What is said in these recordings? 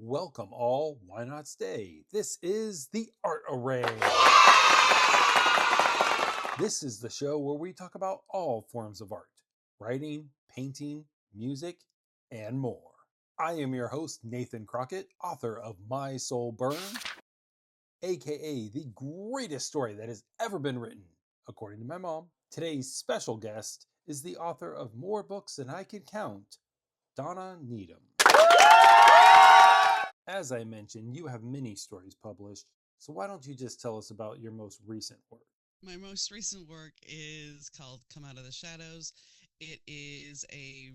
Welcome all, why not stay? This is the Art Array. This is the show where we talk about all forms of art, writing, painting, music, and more. I am your host, Nathan Crockett, author of My Soul Burned, aka the greatest story that has ever been written, according to my mom. Today's special guest is the author of more books than I can count, Dauna Needom. As I mentioned, you have many stories published, so why don't you just tell us about your most recent work? My most recent work is called Come Out of the Shadows. It is a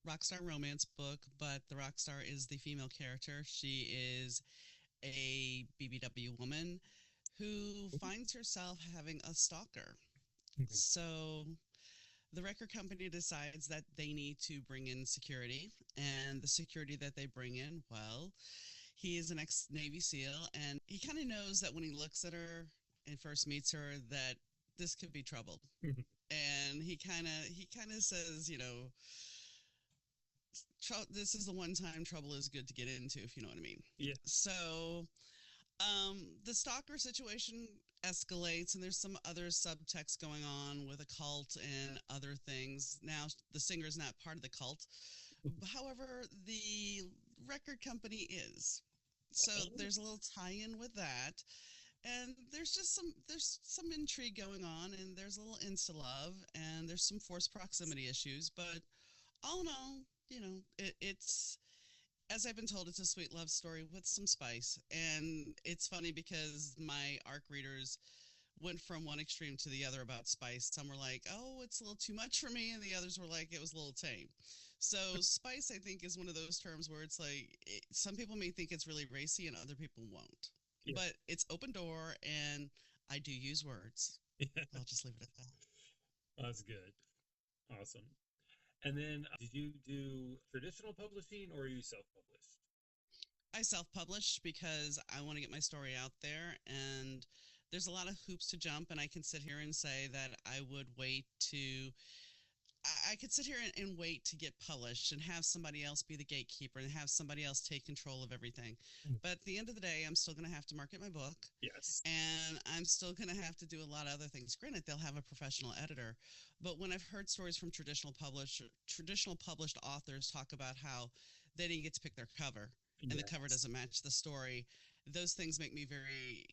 rockstar romance book, but the rock star is the female character. She is a BBW woman who finds herself having a stalker. So the record company decides that they need to bring in security, and the security that they bring in, well, he is an ex-Navy SEAL, and he kind of knows that when he looks at her and first meets her that this could be trouble. And he kind of says, this is the one time trouble is good to get into, if you know what I mean. Yeah. So the stalker situation escalates, and there's some other subtext going on with a cult and other things. Now, the singer is not part of the cult. However, the record company is. So there's a little tie-in with that. And there's some intrigue going on, and there's a little insta love, and there's some forced proximity issues. But all in all, it's, as I've been told, it's a sweet love story with some spice. And it's funny because my ARC readers went from one extreme to the other about spice. Some were like, oh, it's a little too much for me. And the others were like, it was a little tame. So spice, I think, is one of those terms where it's like, some people may think it's really racy and other people won't. Yeah. But it's open door, and I do use words. I'll just leave it at that. That's good. Awesome. And then, did you do traditional publishing or are you self-published? I self-publish because I want to get my story out there, and there's a lot of hoops to jump, and I can sit here and say that I would wait to I could sit here and wait to get published and have somebody else be the gatekeeper and have somebody else take control of everything. But at the end of the day, I'm still going to have to market my book. Yes. And I'm still going to have to do a lot of other things. Granted, they'll have a professional editor. But when I've heard stories from traditional published authors talk about how they didn't get to pick their cover, and the cover doesn't match the story, those things make me very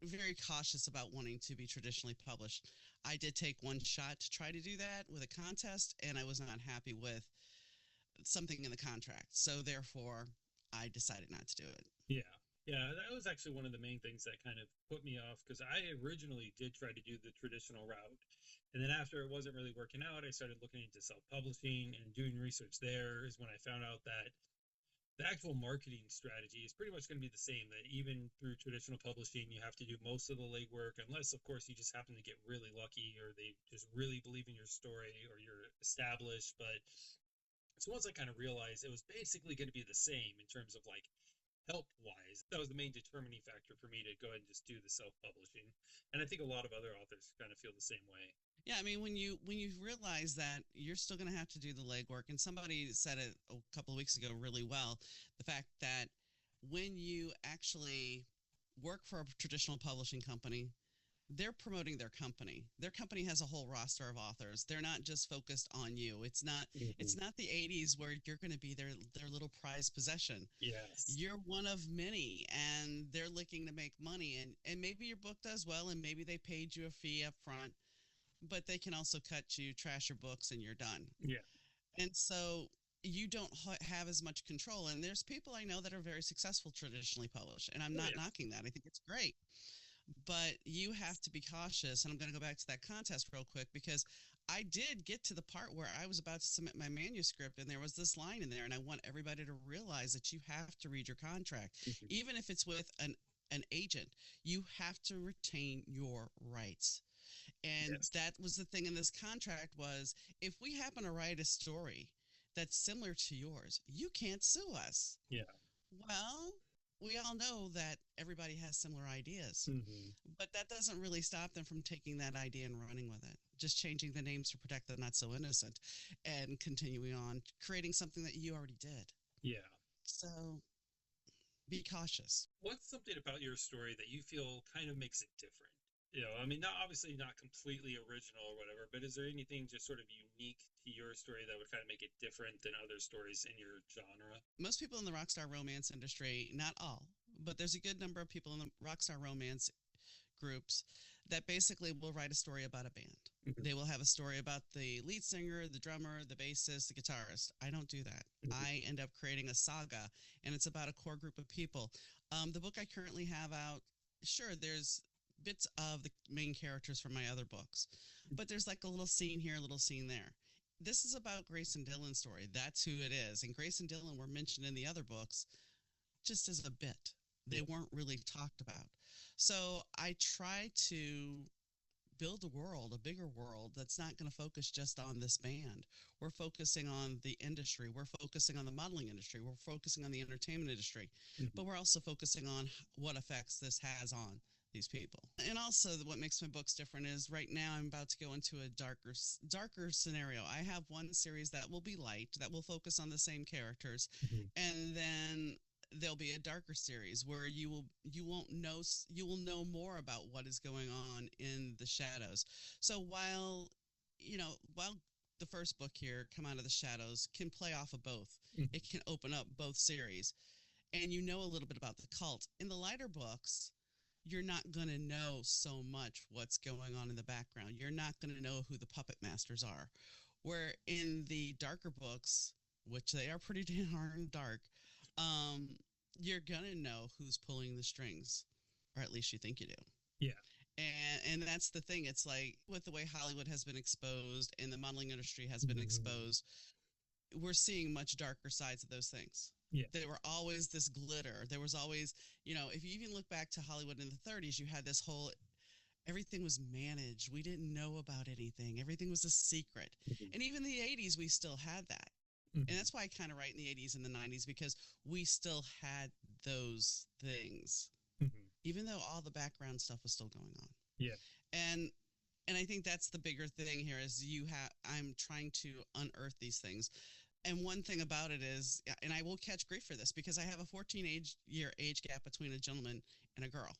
very cautious about wanting to be traditionally published. I did take one shot to try to do that with a contest, and I was not happy with something in the contract. So therefore, I decided not to do it. Yeah. Yeah, that was actually one of the main things that kind of put me off, because I originally did try to do the traditional route. And then after it wasn't really working out, I started looking into self-publishing and doing research. There is when I found out that the actual marketing strategy is pretty much going to be the same, that even through traditional publishing, you have to do most of the legwork, unless, of course, you just happen to get really lucky or they just really believe in your story or you're established. But so once I kind of realized it was basically going to be the same in terms of like help wise, that was the main determining factor for me to go ahead and just do the self-publishing. And I think a lot of other authors kind of feel the same way. Yeah, I mean, when you realize that you're still going to have to do the legwork, and somebody said it a couple of weeks ago really well, the fact that when you actually work for a traditional publishing company, they're promoting their company. Their company has a whole roster of authors. They're not just focused on you. It's not the 80s where you're going to be their little prized possession. Yes. You're one of many, and they're looking to make money, and maybe your book does well, and maybe they paid you a fee up front, but they can also cut you, trash your books, and you're done. Yeah. And so you don't have as much control. And there's people I know that are very successful traditionally published, and I'm not knocking that. I think it's great. But you have to be cautious. And I'm going to go back to that contest real quick, because I did get to the part where I was about to submit my manuscript, and there was this line in there, and I want everybody to realize that you have to read your contract. Even if it's with an agent, you have to retain your rights. And that was the thing in this contract was, if we happen to write a story that's similar to yours, you can't sue us. Yeah. Well, we all know that everybody has similar ideas, but that doesn't really stop them from taking that idea and running with it. Just changing the names to protect the not so innocent and continuing on, creating something that you already did. Yeah. So Be cautious. What's something about your story that you feel kind of makes it different? I mean, not obviously not completely original or whatever, but is there anything just sort of unique to your story that would kind of make it different than other stories in your genre? Most people in the rockstar romance industry, not all, but there's a good number of people in the rockstar romance groups that basically will write a story about a band. Mhm. They will have a story about the lead singer, the drummer, the bassist, the guitarist. I don't do that. Mhm. I end up creating a saga, and it's about a core group of people. The book I currently have out, sure, there's bits of the main characters from my other books, but there's like a little scene here, a little scene there. This is about Grace and Dylan's story. That's who it is. And Grace and Dylan were mentioned in the other books just as a bit. They Yeah. weren't really talked about. So I try to build a world, a bigger world that's not going to focus just on this band. We're focusing on the industry. We're focusing on the modeling industry. We're focusing on the entertainment industry. Mhm. But we're also focusing on what effects this has on these people. And also what makes my books different is right now I'm about to go into a darker scenario. I have one series that will be light, that will focus on the same characters, Mhm. and then there'll be a darker series where you will know more about what is going on in the shadows. So while the first book here, Come Out of the Shadows, can play off of both, Mhm. it can open up both series, and you know a little bit about the cult. In the lighter books, you're not going to know so much what's going on in the background. You're not going to know who the puppet masters are. Where in the darker books, which they are pretty darn dark, um, you're going to know who's pulling the strings, or at least you think you do. Yeah. And that's the thing. It's like with the way Hollywood has been exposed and the modeling industry has been Mhm. exposed, we're seeing much darker sides of those things. Yeah. There were always this glitter. There was always, if you even look back to Hollywood in the 30s, you had this whole everything was managed. We didn't know about anything. Everything was a secret. Mhm. And even in the 80s, we still had that. And Mhm. that's why I kind of write in the 80s and the 90s because we still had those things, Mhm. even though all the background stuff was still going on. Yeah. And and I think that's the bigger thing here is I'm trying to unearth these things. And one thing about it is, and I will catch grief for this because I have a 14-year age gap between a gentleman and a girl.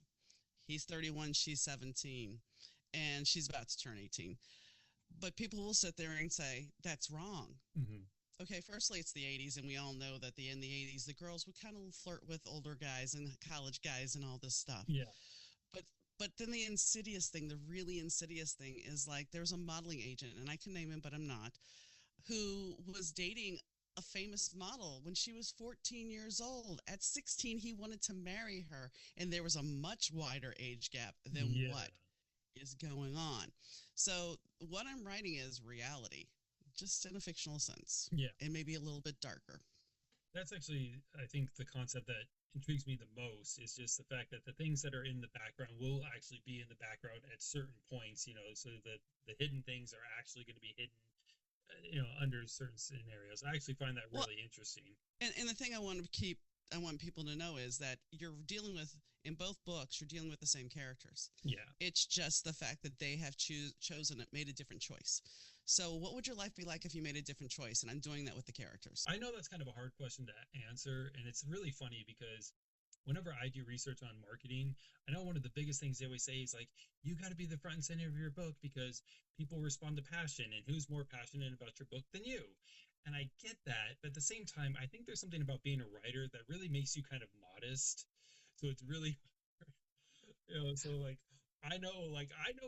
He's 31, she's 17, and she's about to turn 18. But people will sit there and say, that's wrong. Mhm. Okay, firstly, it's the 80s, and we all know that in the 80s, the girls would kind of flirt with older guys and college guys and all this stuff. Yeah. But but then the insidious thing, the really insidious thing is like there's a modeling agent, and I can name him, but I'm not, who was dating a famous model when she was 14 years old. At 16, he wanted to marry her, and there was a much wider age gap than Yeah. what is going on. So, what I'm writing is reality, just in a fictional sense, Yeah. and maybe a little bit darker. That's actually, I think, the concept that intrigues me the most is just the fact that the things that are in the background will actually be in the background at certain points, so that the hidden things are actually going to be hidden, under certain scenarios. I actually find that Well, really interesting. and the thing I want people to know is that you're dealing with, in both books, you're dealing with the same characters. Yeah. It's just the fact that they have chosen it, made a different choice. So, what would your life be like if you made a different choice? And I'm doing that with the characters. I know that's kind of a hard question to answer, and it's really funny because whenever I do research on marketing, I know one of the biggest things they always say is like, you got to be the front and center of your book because people respond to passion, and who's more passionate about your book than you? And I get that, but at the same time, I think there's something about being a writer that really makes you kind of modest. So it's really, so like, I know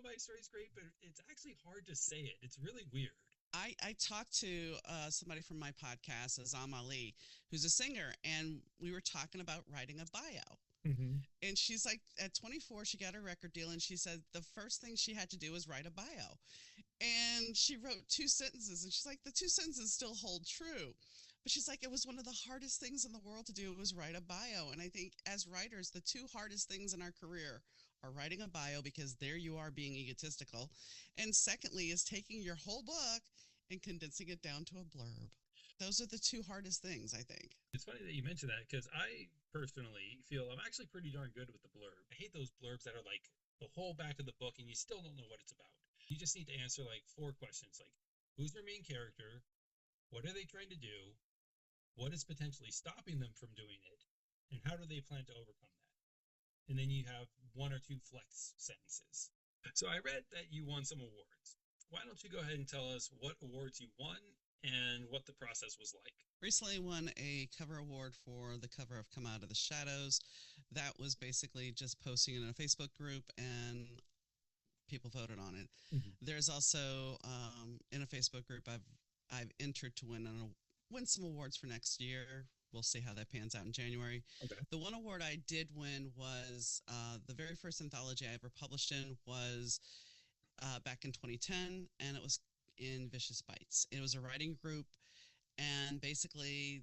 my story's great, but it's actually hard to say it. It's really weird. I talked to somebody from my podcast, Azam Ali, who's a singer, and we were talking about writing a bio. Hmm. And she's like, at 24, she got a record deal, and she said the first thing she had to do was write a bio. And she wrote two sentences, and she's like, the two sentences still hold true. But she's like, it was one of the hardest things in the world to do was write a bio. And I think as writers, the two hardest things in our career are writing a bio because there you are being egotistical. And secondly, is taking your whole book and condensing it down to a blurb. Those are the two hardest things, I think. It's funny that you mentioned that because I personally feel I'm actually pretty darn good with the blurb. I hate those blurbs that are like the whole back of the book and you still don't know what it's about. You just need to answer like four questions like, who's their main character? What are they trying to do? What is potentially stopping them from doing it? and how do they plan to overcome that? And then you have one or two flex sentences. So I read that you won some awards. Why don't you go ahead and tell us what awards you won and what the process was like? Recently won a cover award for the cover of Come Out of the Shadows. That was basically just posting it in a Facebook group and people voted on it. Mm-hmm. There's also in a Facebook group I've entered to win some awards for next year. We'll see how that pans out in January. Okay. The one award I did win was the very first anthology I ever published in was back in 2010, and it was in Vicious Bites. It was a writing group, and basically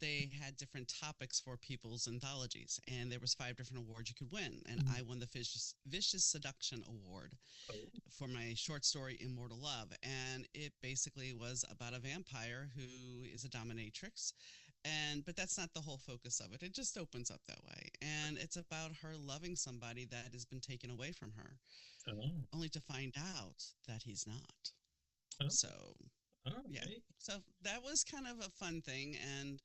they had different topics for people's anthologies, and there was 5 different awards you could win, and I won the Vicious Seduction Award for my short story Immortal Love, and it basically was about a vampire who is a dominatrix, but that's not the whole focus of it. It just opens up that way, and it's about her loving somebody that has been taken away from her, only to find out that he's not. So yeah, so that was kind of a fun thing, and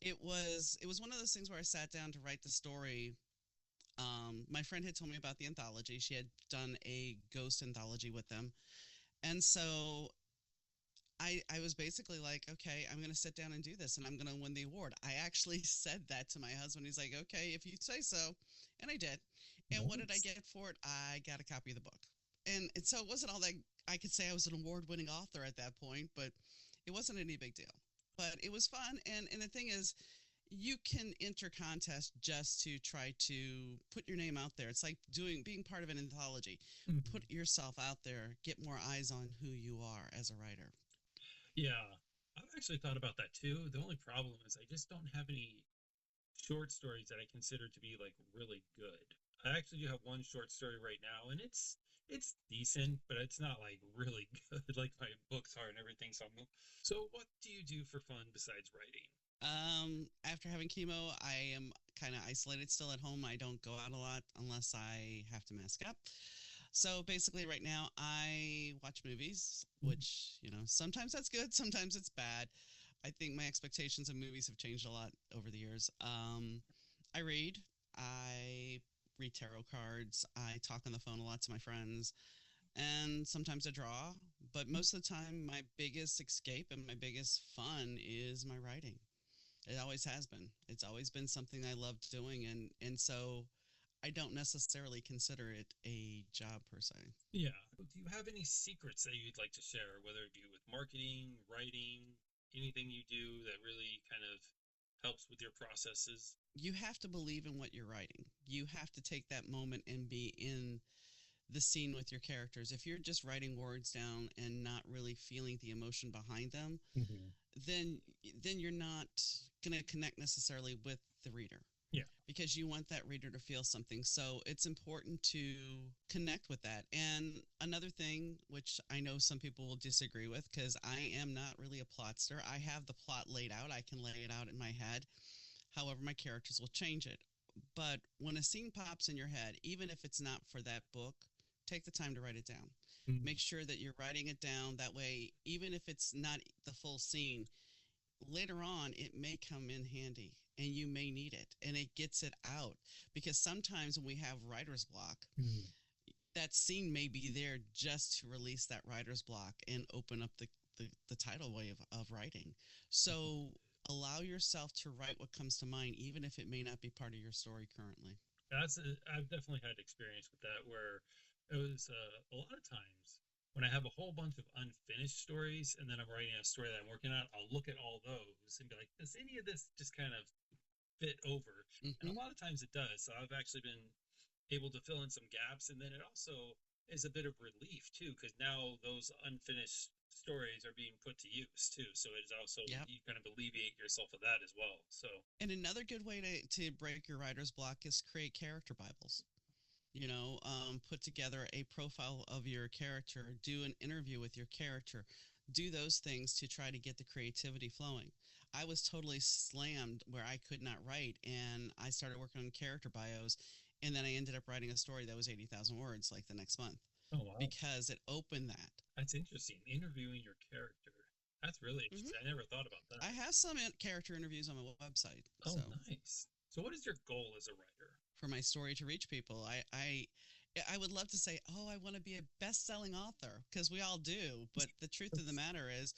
it was one of those things where I sat down to write the story. My friend had told me about the anthology. She had done a ghost anthology with them, and so I was basically like, okay, I'm going to sit down and do this, and I'm going to win the award. I actually said that to my husband. He's like, okay, if you say so, and I did. And what did I get for it? I got a copy of the book, and so it wasn't all that I could say I was an award-winning author at that point, but it wasn't any big deal. But it was fun, and the thing is, you can enter contests just to try to put your name out there. It's like being part of an anthology. Mm-hmm. Put yourself out there, get more eyes on who you are as a writer. Yeah, I've actually thought about that too. The only problem is I just don't have any short stories that I consider to be like really good. I actually do have one short story right now, and it's decent, but it's not like really good like my books are and everything. So what do you do for fun besides writing? After having chemo, I am kind of isolated still at home. I don't go out a lot unless I have to mask up. So basically, right now, I watch movies, which, sometimes that's good, sometimes it's bad. I think my expectations of movies have changed a lot over the years. I read. I read tarot cards. I talk on the phone a lot to my friends. And sometimes I draw. But most of the time, my biggest escape and my biggest fun is my writing. It always has been. It's always been something I loved doing. And so I don't necessarily consider it a job per se. Yeah. Do you have any secrets that you'd like to share, whether it be with marketing, writing, anything you do that really kind of helps with your processes? You have to believe in what you're writing. You have to take that moment and be in the scene with your characters. If you're just writing words down and not really feeling the emotion behind them, then you're not going to connect necessarily with the reader. Yeah. Because you want that reader to feel something. So it's important to connect with that. And another thing, which I know some people will disagree with, because I am not really a plotster. I have the plot laid out. I can lay it out in my head. However, my characters will change it. But when a scene pops in your head, even if it's not for that book, take the time to write it down. Make sure that you're writing it down. That way, even if it's not the full scene, later on, it may come in handy and you may need it, and it gets it out. Because sometimes when we have writer's block, that scene may be there just to release that writer's block and open up the tidal wave of writing. So allow yourself to write what comes to mind, even if it may not be part of your story currently. I've definitely had experience with that, where it was a lot of times when I have a whole bunch of unfinished stories and then I'm writing a story that I'm working on, I'll look at all those and be like, does any of this just kind of fit over? And a lot of times it does. So I've actually been able to fill in some gaps, and then it also is a bit of relief too, because now those unfinished stories are being put to use too. So it's also, you kind of alleviate yourself of that as well. So, and another good way to break your writer's block is create character Bibles. Put together a profile of your character, do an interview with your character, do those things to try to get the creativity flowing. I was totally slammed where I could not write, and I started working on character bios, and then I ended up writing a story that was 80,000 words like the next month. Oh, wow. Because it opened that. That's interesting. Interviewing your character. That's really interesting. I never thought about that. I have some character interviews on my website. Oh, nice. So, what is your goal as a writer? for my story to reach people. I would love to say, oh, I want to be a best-selling author because we all do. But the truth of the matter is,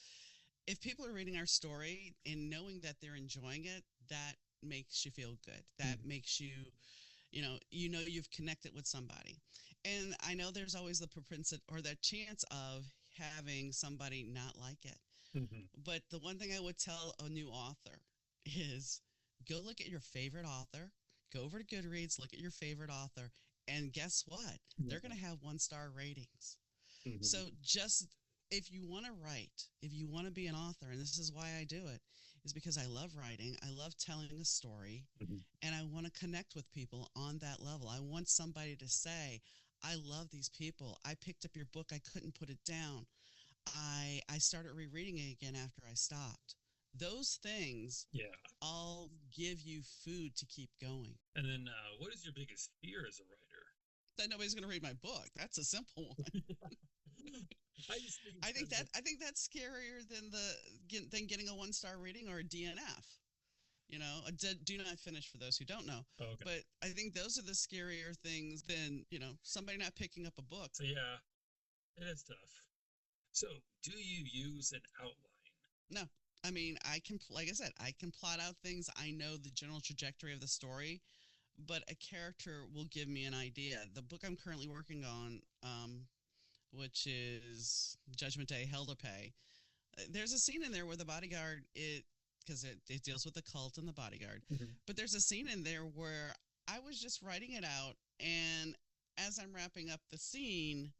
if people are reading our story and knowing that they're enjoying it, that makes you feel good. That Mhm. makes you, you know you've connected with somebody. And I know there's always the propensity or the chance of having somebody not like it. Mhm. But the one thing I would tell a new author is go look at your favorite author, go over to Goodreads, look at your favorite author, and guess what? They're going Yeah. to have 1-star ratings. Mhm. So just if you want to write, if you want to be an author, and this is why I do it, is because I love writing, I love telling a story, Mhm. and I want to connect with people on that level. I want somebody to say, I love these people. I picked up your book. I couldn't put it down. I started rereading it again after I stopped. Those things Yeah. all give you food to keep going. And then, what is your biggest fear as a writer? That nobody's going to read my book. That's a simple one. I just think it's kind of I think that's scarier than than getting a 1-star rating or a DNF. You know, do not finish for those who don't know. oh, okay. But I think those are the scarier things than somebody not picking up a book. So yeah, it is tough. So, do you use an outline? No, I mean I can, like I said, I can plot out things. I know the general trajectory of the story, but a character will give me an idea. The book I'm currently working on, which is Judgment Day, Hell to Pay. There's a scene in there where the bodyguard because it deals with the cult and the bodyguard, Mhm. but there's a scene in there where I was just writing it out, and as I'm wrapping up the scene,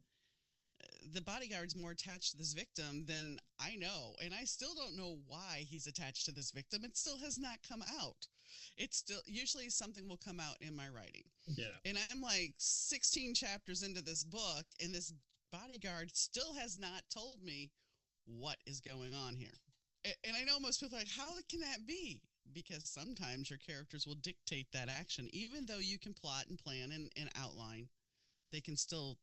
the bodyguard's more attached to this victim than I know, and I still don't know why he's attached to this victim. It still has not come out. It's still usually something will come out in my writing, Yeah. and I'm like 16 chapters into this book, and this bodyguard still has not told me what is going on here. And I know most people are like, how can that be? Because sometimes your characters will dictate that action. Even though you can plot and plan and outline, they can still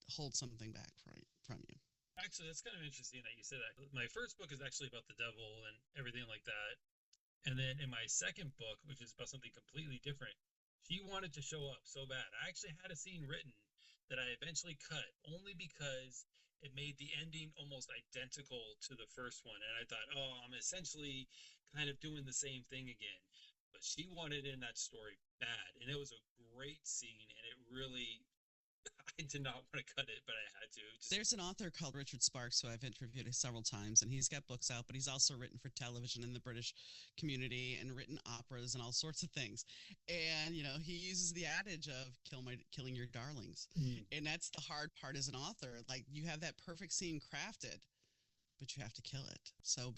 hold something back from you. Actually, that's kind of interesting that you said that. My first book is actually about the devil and everything like that. And then in my second book, which is about something completely different, she wanted to show up so bad. I actually had a scene written that I eventually cut only because it made the ending almost identical to the first one. And I thought, oh, I'm essentially kind of doing the same thing again. But she wanted in that story bad. And it was a great scene. And it really, I did not want to cut it, but I had to. There's an author called Richard Sparks who I've interviewed several times, and he's got books out, but he's also written for television in the British community and written operas and all sorts of things. And he uses the adage of killing your darlings, Mm, and that's the hard part as an author. Like you have that perfect scene crafted, but you have to kill it. So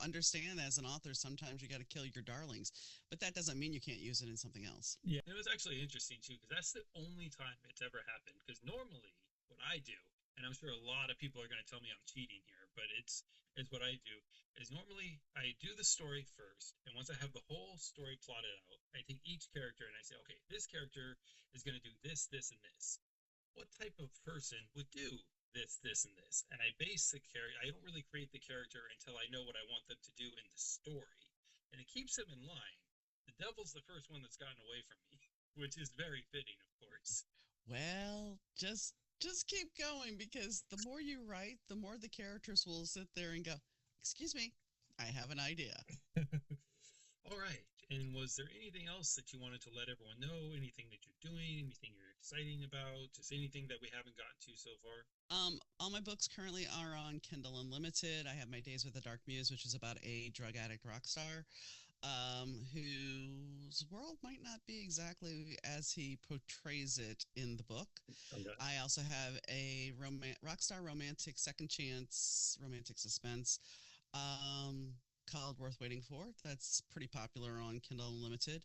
understand as an author, sometimes you got to kill your darlings, but that doesn't mean you can't use it in something else. yeah. It was actually interesting too, because that's the only time it's ever happened. Because normally, what I do, and I'm sure a lot of people are going to tell me I'm cheating here, but it's what I do, is normally I do the story first, and once I have the whole story plotted out, I take each character and I say, okay, this character is going to do this, this, and this. What type of person would do this, and this? And I base the character. I don't really create the character until I know what I want them to do in the story, and it keeps them in line. The devil's the first one that's gotten away from me, which is very fitting, of course. Well, just keep going because the more you write, the more the characters will sit there and go, "Excuse me, I have an idea." All right. And was there anything else that you wanted to let everyone know? Anything that you're doing? Anything you're exciting about? Just anything that we haven't gotten to so far? All my books currently are on Kindle Unlimited. I have My Days with the Dark Muse, which is about a drug addict rock star whose world might not be exactly as he portrays it in the book. Okay. I also have a rockstar romantic second chance romantic suspense called Worth Waiting For. That's pretty popular on Kindle Unlimited.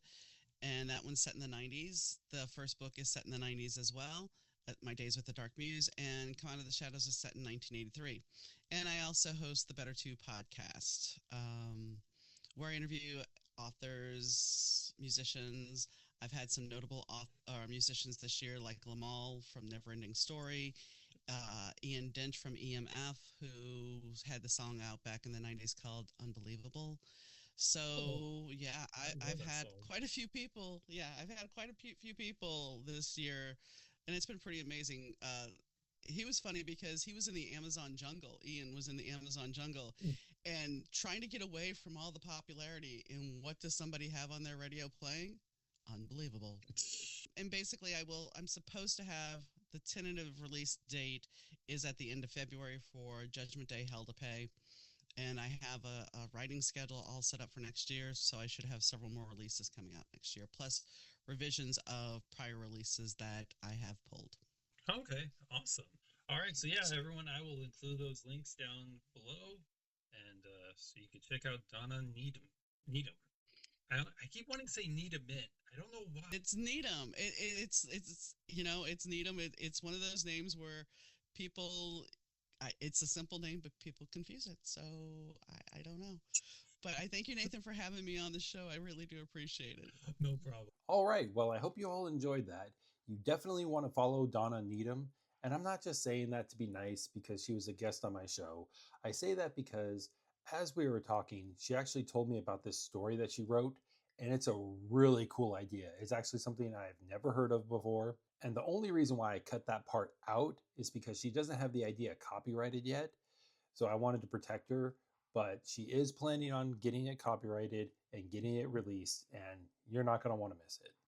And that one's set in the 90s. The first book is set in the 90s as well. My Days with the Dark Muse, and Come Out of the Shadows is set in 1983. And I also host the Better Two podcast, where I interview authors, musicians. I've had some notable musicians this year, like Lamal from Neverending Story, Ian Dench from EMF, who had the song out back in the 90s called Unbelievable. Oh, So yeah, I know I've that had song. quite a few people. Yeah, I've had quite a few people this year, and it's been pretty amazing. He was funny because he was in the Amazon jungle. Ian was in the Amazon jungle, and trying to get away from all the popularity. And what does somebody have on their radio playing? Unbelievable. And basically, I'm supposed to have the tentative release date is at the end of February for Judgment Day Hell to Pay, and I have a writing schedule all set up for next year, so I should have several more releases coming out next year, plus revisions of prior releases that I have pulled. Okay, awesome. All right, so yeah, So everyone, I will include those links down below, and so you can check out Donna Needom. Needom. I keep wanting to say Needham in. I don't know why. it's Needom. It's it's Needom. It's one of those names where people. It's a simple name, but people confuse it. So I don't know. But I thank you, Nathan, for having me on the show. I really do appreciate it. No problem. All right. Well, I hope you all enjoyed that. You definitely want to follow Donna Needham. And I'm not just saying that to be nice because she was a guest on my show. I say that because as we were talking, she actually told me about this story that she wrote. And it's a really cool idea. It's actually something I've never heard of before. And the only reason why I cut that part out is because she doesn't have the idea copyrighted yet. So I wanted to protect her, but she is planning on getting it copyrighted and getting it released, and you're not going to want to miss it.